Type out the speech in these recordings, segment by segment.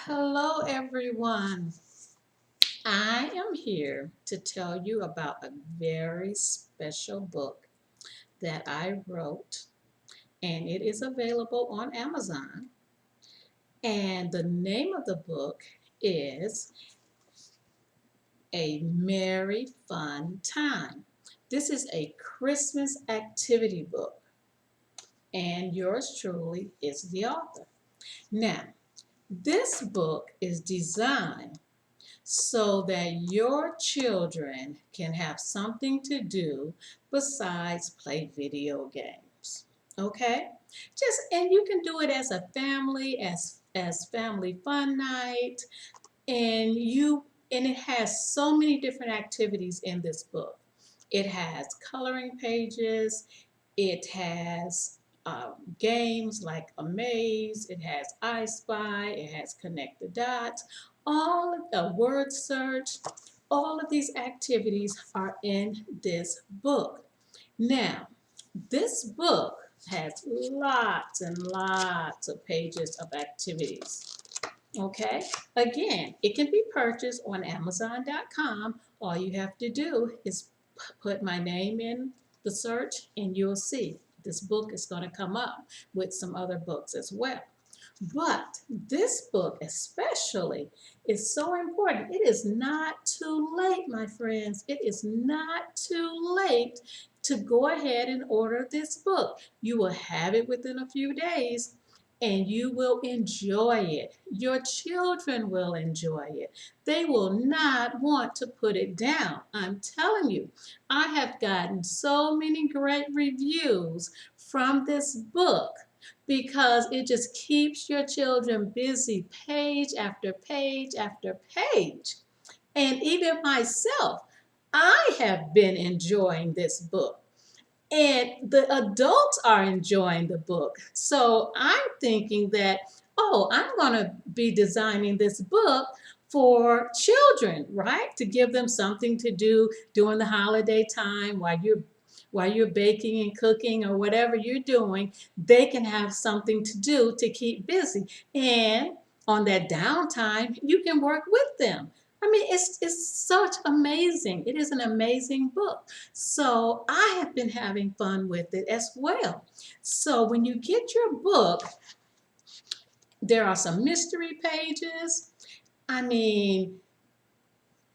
Hello, everyone. I am here to tell you about a very special book that I wrote, and it is available on Amazon. And the name of the book is A Merry Fun Time. This is a Christmas activity book, and yours truly is the author. Now, this book is designed so that your children can have something to do besides play video games. Okay? And you can do it as a family, as family fun night, and it has so many different activities in this book. It has coloring pages, it has games like a maze, it has I Spy, it has connect the dots, all of the word search, all of these activities are in this book. Now, this book has lots and lots of pages of activities. Okay, again, it can be purchased on Amazon.com. All you have to do is put my name in the search and you'll see this book is going to come up with some other books as well. But this book especially is so important. It is not too late, my friends. It is not too late to go ahead and order this book. You will have it within a few days and you will enjoy it. Your children will enjoy it. They will not want to put it down. I'm telling you, I have gotten so many great reviews from this book because it just keeps your children busy page after page after page. And even myself, I have been enjoying this book. And the adults are enjoying the book. So I'm thinking that, oh, I'm going to be designing this book for children, right? To give them something to do during the holiday time while you're baking and cooking or whatever you're doing, they can have something to do to keep busy. And on that downtime, you can work with them. I mean, it's such amazing. It is an amazing book. So I have been having fun with it as well. So when you get your book, there are some mystery pages. I mean,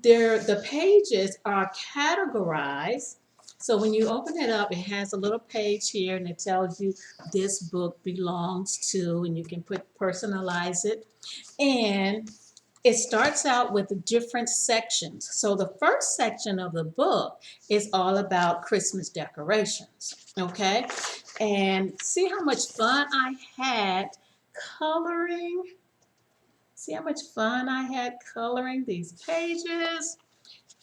the pages are categorized. So when you open it up, it has a little page here and it tells you this book belongs to, and you can personalize it. And it starts out with different sections. So the first section of the book is all about Christmas decorations, okay? And see how much fun I had coloring. See how much fun I had coloring these pages.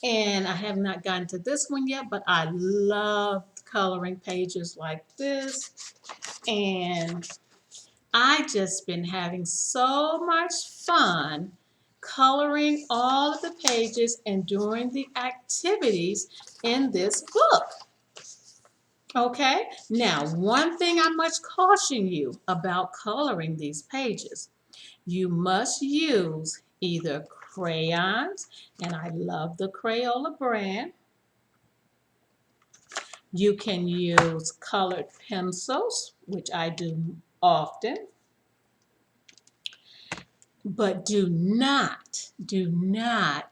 And I have not gotten to this one yet, but I love coloring pages like this. And I just been having so much fun coloring all of the pages and doing the activities in this book. Okay, now one thing I must caution you about coloring these pages. You must use either crayons, and I love the Crayola brand. You can use colored pencils, which I do often. But do not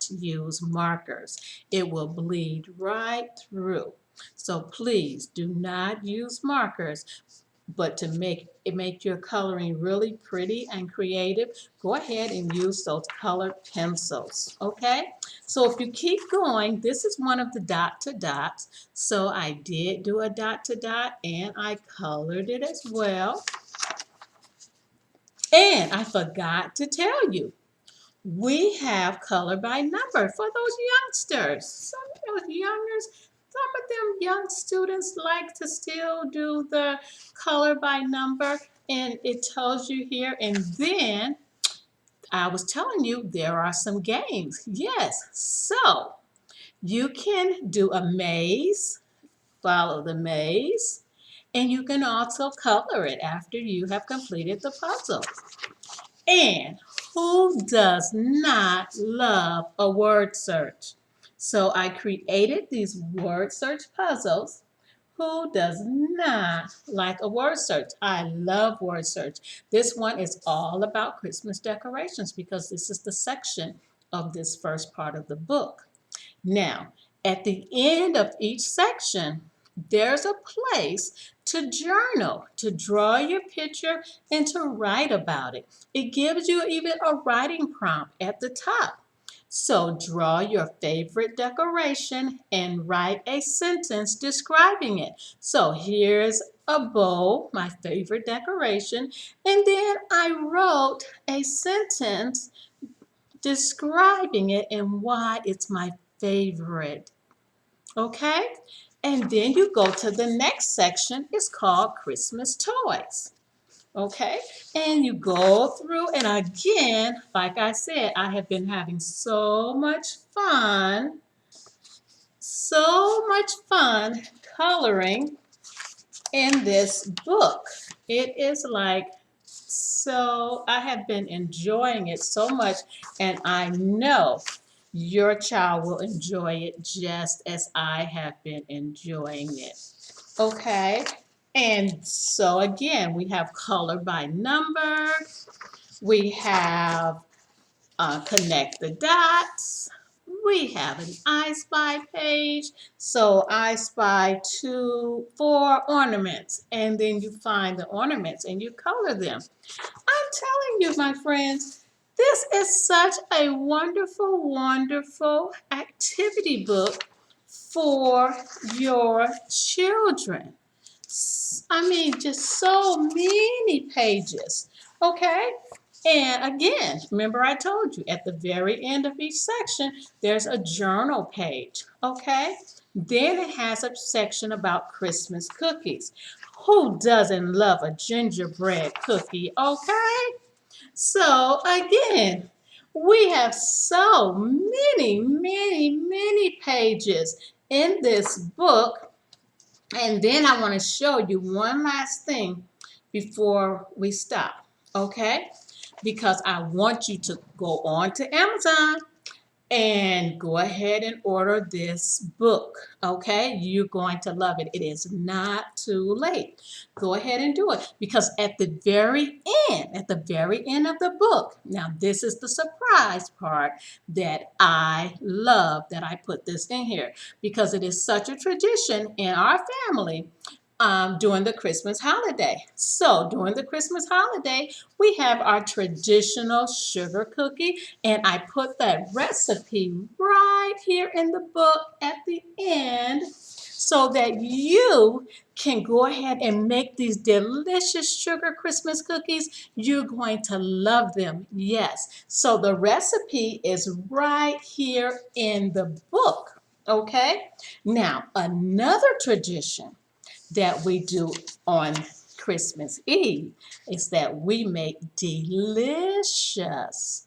use markers. It will bleed right through. So please do not use markers. But to make your coloring really pretty and creative, go ahead and use those colored pencils, okay? So if you keep going, this is one of the dot to dots. So I did do a dot to dot and I colored it as well. And I forgot to tell you, we have color by number for those youngsters. Some of those youngers, some of them young students like to still do the color by number, and it tells you here. And then I was telling you there are some games. Yes, so you can do a maze, follow the maze, and you can also color it after you have completed the puzzle. And Who does not love a word search? So I created these word search puzzles. Who does not like a word search? I love word search. This one is all about Christmas decorations because this is the section of this first part of the book. Now, at the end of each section, there's a place to journal, to draw your picture and to write about it. It gives you even a writing prompt at the top. So draw your favorite decoration and write a sentence describing it. So here's a bow, my favorite decoration, and then I wrote a sentence describing it and why it's my favorite. Okay? And then you go to the next section. It's called Christmas Toys. Okay? And you go through, and again, like I said, I have been having so much fun coloring in this book. It is like so, I have been enjoying it so much, and I know your child will enjoy it just as I have been enjoying it. Okay? And so, again, we have color by number, we have connect the dots. We have an I Spy page. So I spy 4 ornaments, and then you find the ornaments and you color them. I'm telling you, my friends, this is such a wonderful, wonderful activity book for your children. I mean, just so many pages. Okay? And again, remember I told you at the very end of each section, there's a journal page. Okay? Then it has a section about Christmas cookies. Who doesn't love a gingerbread cookie? Okay? So again, we have so many pages in this book. And then I want to show you one last thing before we stop, okay? Because I want you to go on to Amazon and go ahead and order this book, okay? You're going to love it. It is not too late. Go ahead and do it because at the very end of the book, now this is the surprise part that I love that I put this in here because it is such a tradition in our family during the Christmas holiday. So during the Christmas holiday, we have our traditional sugar cookie, and I put that recipe right here in the book at the end so that you can go ahead and make these delicious sugar Christmas cookies. You're going to love them, yes. So the recipe is right here in the book, okay? Now, another tradition that we do on Christmas Eve is that we make delicious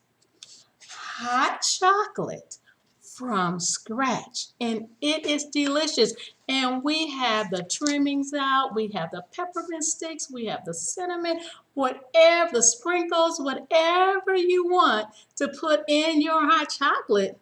hot chocolate from scratch, and it is delicious. And we have the trimmings out, we have the peppermint sticks, we have the cinnamon, whatever, the sprinkles, whatever you want to put in your hot chocolate.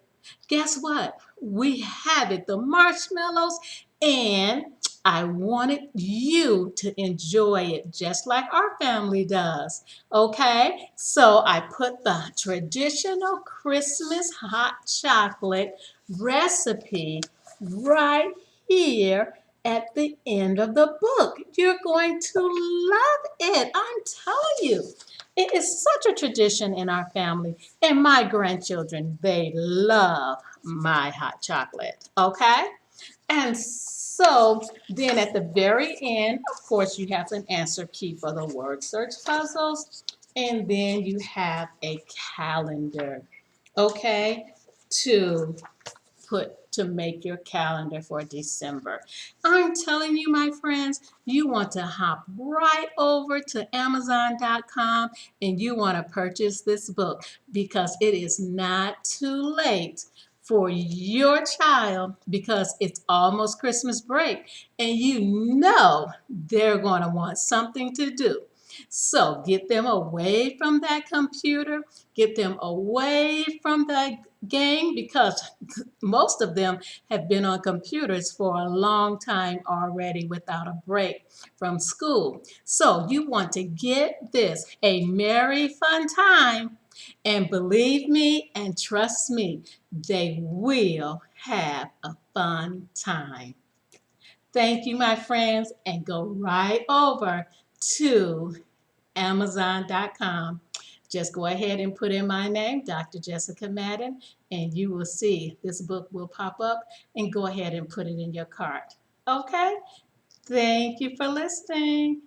Guess what? We have it, the marshmallows, and I wanted you to enjoy it just like our family does. Okay? So I put the traditional Christmas hot chocolate recipe right here at the end of the book. You're going to love it. I'm telling you. It is such a tradition in our family, and my grandchildren, they love my hot chocolate, okay? And so then at the very end, of course, you have an answer key for the word search puzzles, and then you have a calendar, okay, to make your calendar for December. I'm telling you, my friends, you want to hop right over to Amazon.com and you want to purchase this book because it is not too late for your child because it's almost Christmas break and you know they're going to want something to do. So get them away from that computer, get them away from that game, because most of them have been on computers for a long time already without a break from school. So you want to get this, a merry fun time, and believe me and trust me, they will have a fun time. Thank you, my friends, and go right over to Amazon.com. Just go ahead and put in my name, Dr. Jessica Madden, and you will see this book will pop up, and go ahead and put it in your cart. Okay? Thank you for listening.